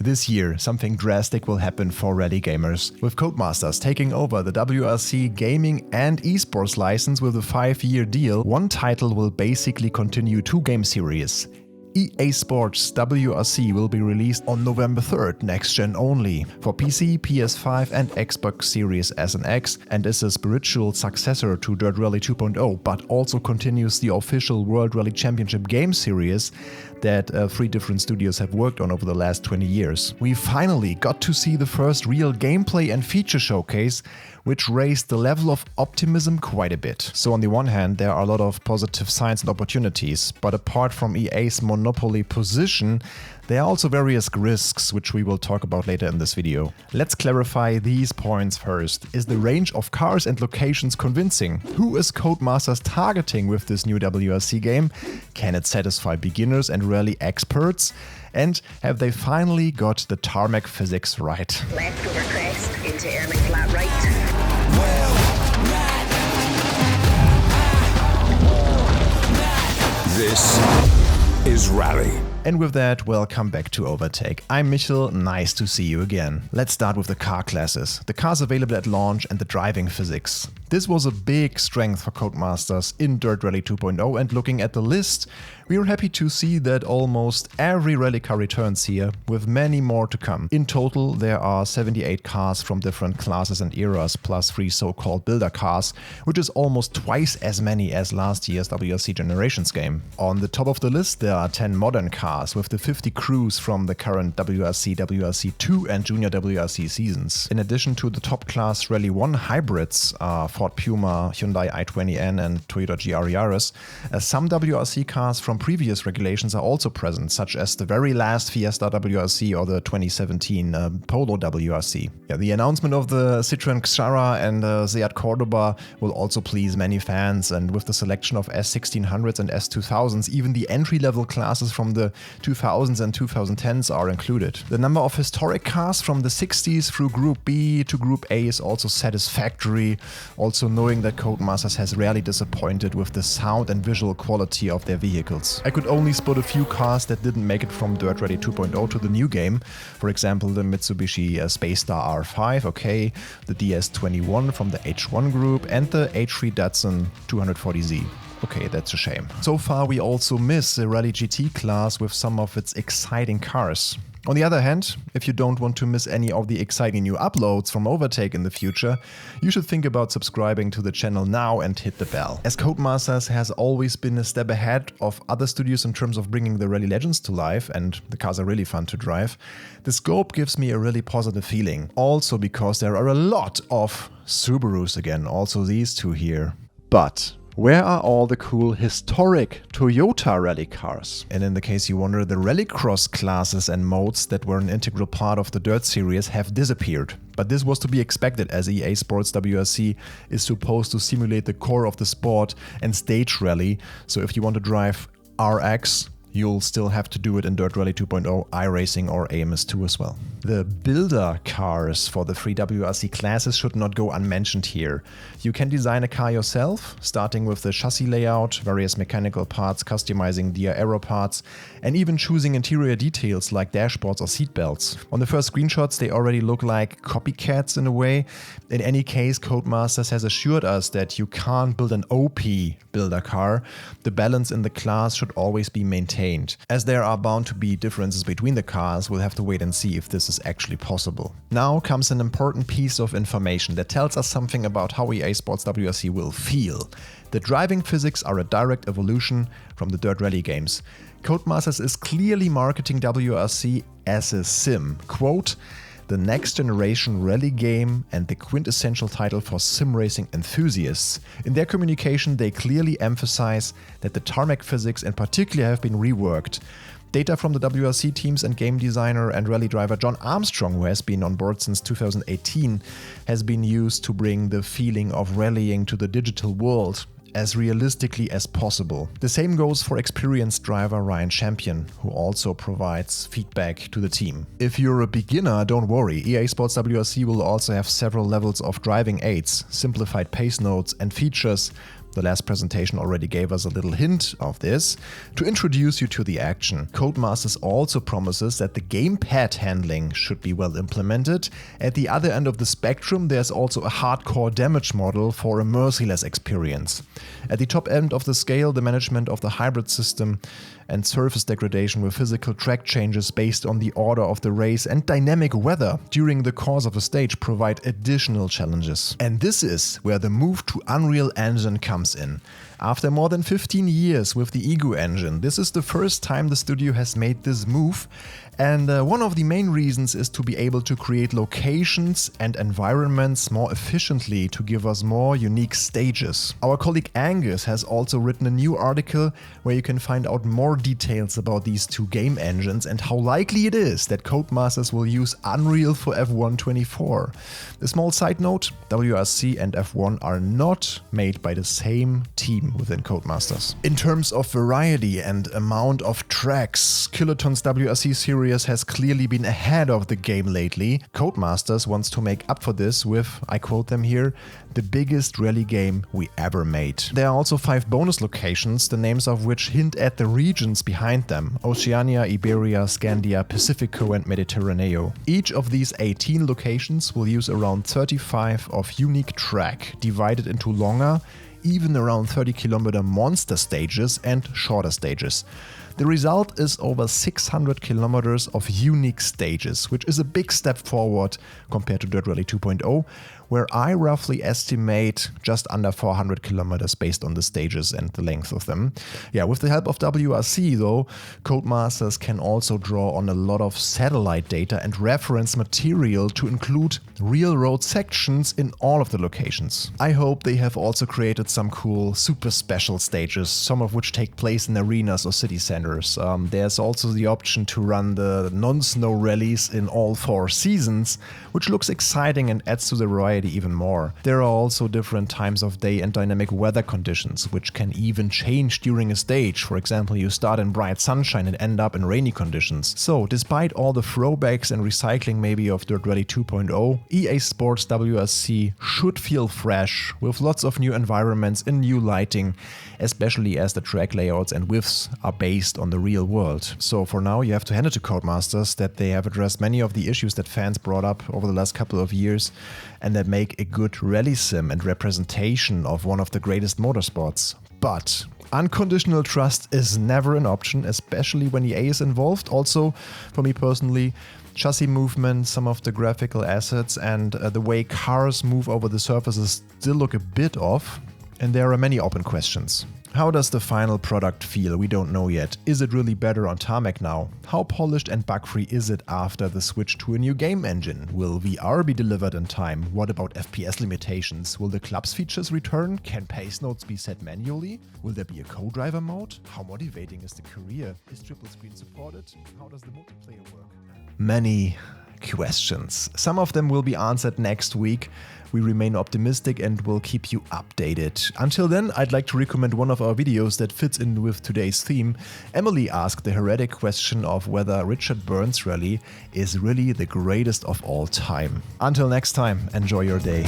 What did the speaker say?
This year, something drastic will happen for rally gamers. With Codemasters taking over the WRC gaming and esports license with a 5-year deal, one title will basically continue 2 game series. EA Sports WRC will be released on November 3rd, next gen only, for PC, PS5 and Xbox Series S and X, and is a spiritual successor to Dirt Rally 2.0, but also continues the official World Rally Championship game series that 3 different studios have worked on over the last 20 years. We finally got to see the first real gameplay and feature showcase, which raised the level of optimism quite a bit. So on the one hand, there are a lot of positive signs and opportunities, but apart from EA's monopoly position, there are also various risks, which we will talk about later in this video. Let's clarify these points first. Is the range of cars and locations convincing? Who is Codemasters targeting with this new WRC game? Can it satisfy beginners and rally experts? And have they finally got the tarmac physics right? Left over crest into early flat right. This is Rally. And with that, welcome back to OverTake. I'm Michel, nice to see you again. Let's start with the car classes, the cars available at launch and the driving physics. This was a big strength for Codemasters in Dirt Rally 2.0, and looking at the list, we are happy to see that almost every rally car returns here, with many more to come. In total, there are 78 cars from different classes and eras, plus 3 so-called builder cars, which is almost twice as many as last year's WRC Generations game. On the top of the list, there are 10 modern cars, with the 50 crews from the current WRC, WRC2 and Junior WRC seasons. In addition to the top class Rally 1 hybrids, Ford Puma, Hyundai i20N and Toyota GR Yaris, some WRC cars from previous regulations are also present, such as the very last Fiesta WRC or the 2017 Polo WRC. The announcement of the Citroën Xara and Seat Cordoba will also please many fans, and with the selection of S1600s and S2000s, even the entry-level classes from the 2000s and 2010s are included. The number of historic cars from the 60s through Group B to Group A is also satisfactory, also knowing that Codemasters has rarely disappointed with the sound and visual quality of their vehicles. I could only spot a few cars that didn't make it from Dirt Rally 2.0 to the new game, for example the Mitsubishi Space Star R5, okay, the DS21 from the H1 group and the H3 Datsun 240Z. Okay, that's a shame. So far we also miss the Rally GT class with some of its exciting cars. On the other hand, if you don't want to miss any of the exciting new uploads from OverTake in the future, you should think about subscribing to the channel now and hit the bell. As Codemasters has always been a step ahead of other studios in terms of bringing the Rally Legends to life, and the cars are really fun to drive, the scope gives me a really positive feeling. Also because there are a lot of Subarus again, also these two here. But where are all the cool historic Toyota rally cars? And in the case you wonder, the rallycross classes and modes that were an integral part of the Dirt series have disappeared. But this was to be expected, as EA Sports WRC is supposed to simulate the core of the sport and stage rally, so if you want to drive RX, you'll still have to do it in Dirt Rally 2.0, iRacing or AMS2 as well. The builder cars for the 3 WRC classes should not go unmentioned here. You can design a car yourself, starting with the chassis layout, various mechanical parts, customizing the aero parts, and even choosing interior details like dashboards or seatbelts. On the first screenshots they already look like copycats in a way. In any case, Codemasters has assured us that you can't build an OP builder car. The balance in the class should always be maintained. As there are bound to be differences between the cars, we'll have to wait and see if this is actually possible. Now comes an important piece of information that tells us something about how EA Sports WRC will feel. The driving physics are a direct evolution from the Dirt Rally games. Codemasters is clearly marketing WRC as a sim. Quote, the next generation rally game and the quintessential title for sim racing enthusiasts. In their communication, they clearly emphasize that the tarmac physics in particular have been reworked. Data from the WRC teams and game designer and rally driver John Armstrong, who has been on board since 2018, has been used to bring the feeling of rallying to the digital world as realistically as possible. The same goes for experienced driver Ryan Champion, who also provides feedback to the team. If you're a beginner, don't worry, EA Sports WRC will also have several levels of driving aids, simplified pace notes and features The last presentation already gave us a little hint of this. To introduce you to the action, Codemasters also promises that the gamepad handling should be well implemented. At the other end of the spectrum, there's also a hardcore damage model for a merciless experience. At the top end of the scale, the management of the hybrid system and surface degradation with physical track changes based on the order of the race and dynamic weather during the course of a stage provide additional challenges. And this is where the move to Unreal Engine comes in. After more than 15 years with the Ego engine, this is the first time the studio has made this move, and one of the main reasons is to be able to create locations and environments more efficiently to give us more unique stages. Our colleague Angus has also written a new article where you can find out more details about these two game engines and how likely it is that Codemasters will use Unreal for F1 24. A small side note, WRC and F1 are not made by the same team within Codemasters. In terms of variety and amount of tracks, Kiloton's WRC series has clearly been ahead of the game lately. Codemasters wants to make up for this with, I quote them here, the biggest rally game we ever made. There are also 5 bonus locations, the names of which hint at the regions behind them: Oceania, Iberia, Scandia, Pacifico and Mediterraneo. Each of these 18 locations will use around 35 of unique track, divided into longer, even around 30-kilometer monster stages and shorter stages. The result is over 600 kilometers of unique stages, which is a big step forward compared to Dirt Rally 2.0, where I roughly estimate just under 400 kilometers based on the stages and the length of them. Yeah, with the help of WRC though, Codemasters can also draw on a lot of satellite data and reference material to include real road sections in all of the locations. I hope they have also created some cool super special stages, some of which take place in arenas or city centers. There's also the option to run the non-snow rallies in all 4 seasons, which looks exciting and adds to the variety even more. There are also different times of day and dynamic weather conditions, which can even change during a stage. For example, you start in bright sunshine and end up in rainy conditions. So, despite all the throwbacks and recycling maybe of Dirt Rally 2.0, EA Sports WRC should feel fresh, with lots of new environments and new lighting, especially as the track layouts and widths are based on the real world. So for now, you have to hand it to Codemasters that they have addressed many of the issues that fans brought up over the last couple of years and that make a good rally sim and representation of one of the greatest motorsports. But unconditional trust is never an option, especially when EA is involved. Also, for me personally, chassis movement, some of the graphical assets and the way cars move over the surfaces still look a bit off. And there are many open questions. How does the final product feel? We don't know yet. Is it really better on tarmac now? How polished and bug-free is it after the switch to a new game engine? Will VR be delivered in time? What about FPS limitations? Will the clubs features return? Can pace notes be set manually? Will there be a co-driver mode? How motivating is the career? Is triple screen supported? How does the multiplayer work? Many questions. Some of them will be answered next week. We remain optimistic and will keep you updated. Until then, I'd like to recommend one of our videos that fits in with today's theme. Emily asked the heretic question of whether Richard Burns' rally is really the greatest of all time. Until next time, enjoy your day.